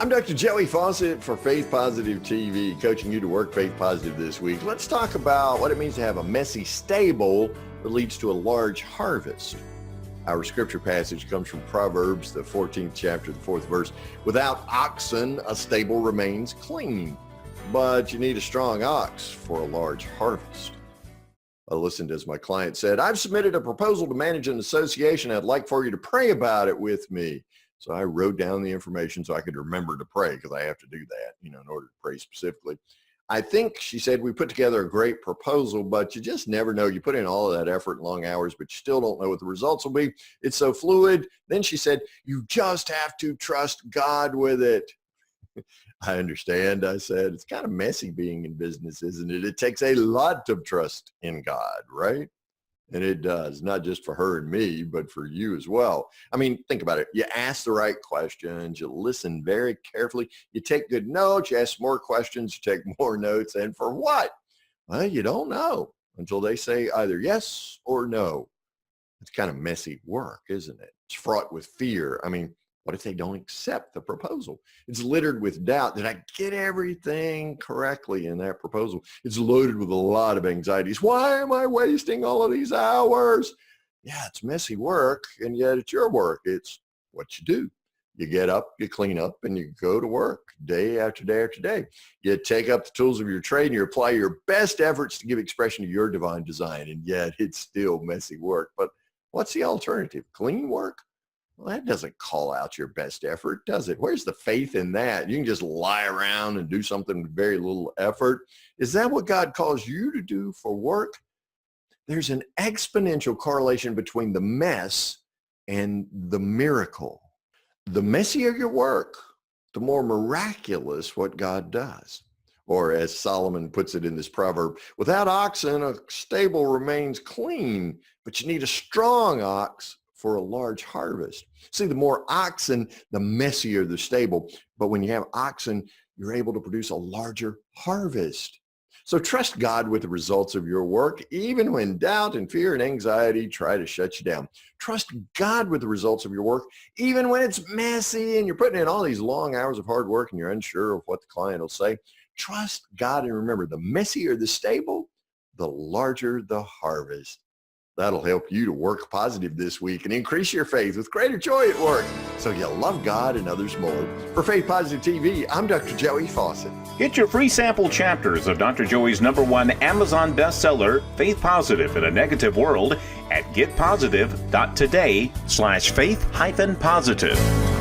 I'm Dr. Joey Fawcett for Faith Positive TV, coaching you to work faith positive this week. Let's talk about what it means to have a messy stable that leads to a large harvest. Our scripture passage comes from Proverbs, the 14th chapter, the 4th verse. Without oxen, a stable remains clean, but you need a strong ox for a large harvest. I listened as my client said, I've submitted a proposal to manage an association. I'd like for you to pray about it with me. So I wrote down the information so I could remember to pray, because I have to do that, in order to pray specifically. I think, she said, we put together a great proposal, but you just never know. You put in all of that effort and long hours, but you still don't know what the results will be. It's so fluid. Then she said, you just have to trust God with it. I understand, I said. It's kind of messy being in business, isn't it? It takes a lot of trust in God, right? And it does, not just for her and me, but for you as well. I mean, think about it. You ask the right questions, you listen very carefully, you take good notes, you ask more questions, you take more notes, and for what? Well, you don't know until they say either yes or no. It's kind of messy work, isn't it? It's fraught with fear. I mean, what if they don't accept the proposal? It's littered with doubt. Did I get everything correctly in that proposal? It's loaded with a lot of anxieties. Why am I wasting all of these hours? Yeah, it's messy work, and yet it's your work. It's what you do. You get up, you clean up, and you go to work day after day after day. You take up the tools of your trade, and you apply your best efforts to give expression to your divine design, and yet it's still messy work. But what's the alternative? Clean work? Well, that doesn't call out your best effort, does it? Where's the faith in that? You can just lie around and do something with very little effort. Is that what God calls you to do for work? There's an exponential correlation between the mess and the miracle. The messier your work, the more miraculous what God does. Or as Solomon puts it in this proverb, without oxen, a stable remains clean, but you need a strong ox for a large harvest. See, the more oxen, the messier the stable. But when you have oxen, you're able to produce a larger harvest. So trust God with the results of your work, even when doubt and fear and anxiety try to shut you down. Trust God with the results of your work, even when it's messy and you're putting in all these long hours of hard work and you're unsure of what the client will say. Trust God, and remember, the messier the stable, the larger the harvest. That'll help you to work positive this week and increase your faith with greater joy at work, so you love God and others more. For Faith Positive TV, I'm Dr. Joey Fawcett. Get your free sample chapters of Dr. Joey's #1 Amazon bestseller, Faith Positive in a Negative World, at getpositive.today/faith-positive.